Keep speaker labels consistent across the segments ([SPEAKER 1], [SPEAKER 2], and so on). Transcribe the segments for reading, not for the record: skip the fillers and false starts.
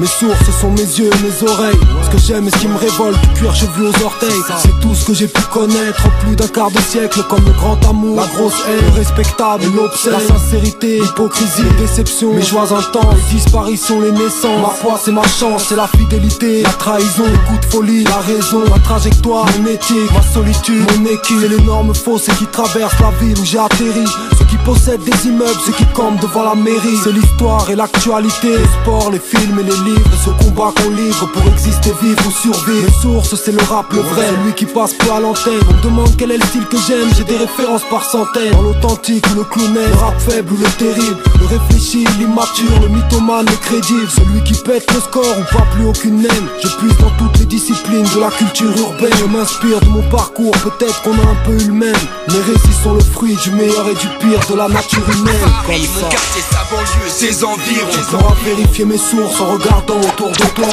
[SPEAKER 1] Mes sources sont mes yeux et mes oreilles. Ce que j'aime et ce qui me révolte, du cuir chevelu aux orteils. C'est tout ce que j'ai pu connaître en plus d'un quart de siècle. Comme le grand amour, la grosse haine, le respectable et l'obscène, la sincérité, l'hypocrisie, les déceptions, mes joies intenses, les disparitions, les naissances. Ma foi c'est ma chance, c'est la fidélité, la trahison, le coup de folie, la raison, ma trajectoire, mon éthique, ma solitude, mon équipe. C'est l'énorme fossé qui traverse la ville où j'ai atterri. Ceux qui possèdent des immeubles, ceux qui campent devant la mairie. C'est l'histoire et l'actualité, le sport, les films et les livres. Et ce combat qu'on livre pour exister, vivre ou survivre. Mes sources c'est le rap, le vrai, lui qui passe peu à l'antenne. On me demande quel est le style que j'aime, j'ai des références par centaines. Dans l'authentique ou le clownet, le rap faible ou le terrible, le réfléchi, l'immature, le mythomane, le crédible. Celui qui pète le score ou pas plus aucune naine. Je puise dans toutes les disciplines de la culture urbaine. Je m'inspire de mon parcours, peut-être qu'on a un peu eu le même. Mes récits sont le fruit du meilleur et du pire de la nature humaine.
[SPEAKER 2] Paris, mon quartier, sa banlieue, ses environs.
[SPEAKER 1] Tu pourras vérifier mes sources en regardant autour de toi.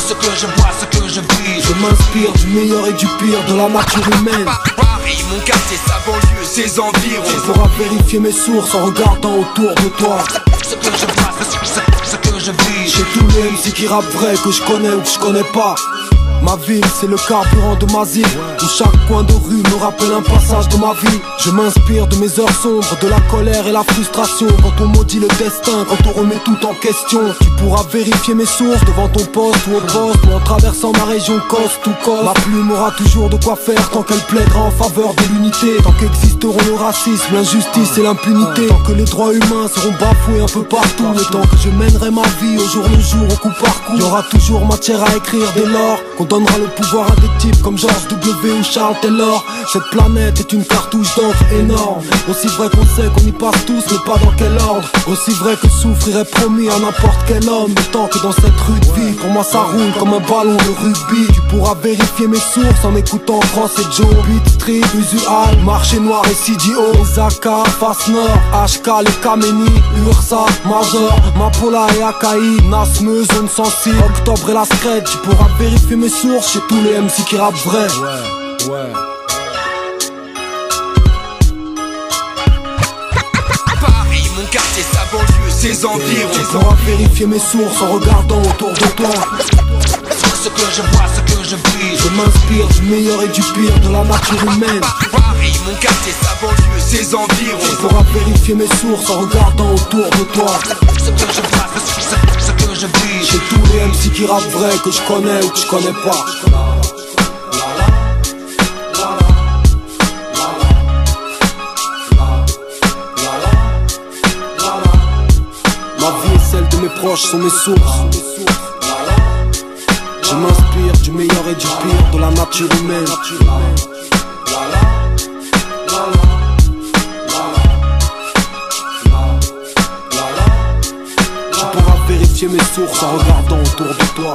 [SPEAKER 2] Ce que je vois, ce que je vis.
[SPEAKER 1] Je m'inspire du meilleur et du pire de la nature humaine.
[SPEAKER 2] Paris, mon quartier, sa banlieue, ses environs.
[SPEAKER 1] Tu pourras vérifier mes sources en regardant autour de toi.
[SPEAKER 2] Ce que je vois, ce que je vis.
[SPEAKER 1] Chez tous les MC qui rappent vrai, que je connais ou que je connais pas. Ma ville c'est le carburant de ma zig, où chaque coin de rue me rappelle un passage de ma vie. Je m'inspire de mes heures sombres, de la colère et la frustration. Quand on maudit le destin, quand on remet tout en question. Tu pourras vérifier mes sources devant ton poste ou au poste, ou en traversant ma région coast to coast. Ma plume aura toujours de quoi faire tant qu'elle plaidera en faveur de l'unité. Tant qu'existeront le racisme, l'injustice et l'impunité. Tant que les droits humains seront bafoués un peu partout. Et tant que je mènerai ma vie au jour le jour, au coup par coup. Il y aura toujours matière à écrire dès lors qu'on donnera le pouvoir à des types comme George W ou Charles Taylor. Cette planète est une cartouche d'encre énorme. Aussi vrai qu'on sait qu'on y passe tous, mais pas dans quel ordre. Aussi vrai que souffrir est promis à n'importe quel homme. Mais tant que dans cette rue de vie, pour moi ça roule comme un ballon de rugby. Tu pourras vérifier mes sources en écoutant France et Joe. Beat Street, Usual, Marché Noir et CDO. Les AK, Face Nord, HK, les Kameni, Ursa, Major, Mapola et Akai, Nasme, Zone Sensible, Octobre et la Scred. Tu pourras vérifier mes sources chez tous les MC qui rappent vrai. Ouais.
[SPEAKER 2] Paris, mon quartier, sa banlieue, ses environs.
[SPEAKER 1] Tu pourras vérifier mes sources en regardant autour de toi.
[SPEAKER 2] Ce que je vois, ce que je vis.
[SPEAKER 1] Je m'inspire du meilleur et du pire de la nature humaine.
[SPEAKER 2] Paris, mon quartier, sa banlieue, ses environs.
[SPEAKER 1] Tu pourras vérifier mes sources en regardant autour de toi.
[SPEAKER 2] Ce que je vois, ce que je vis.
[SPEAKER 1] Chez tous les MC qui rappent vrai, que je connais ou que je connais pas. Ma vie et celle de mes proches sont mes sources. Je m'inspire du meilleur et du pire de la nature humaine. Tu pourras vérifier mes sources en regardant autour de toi.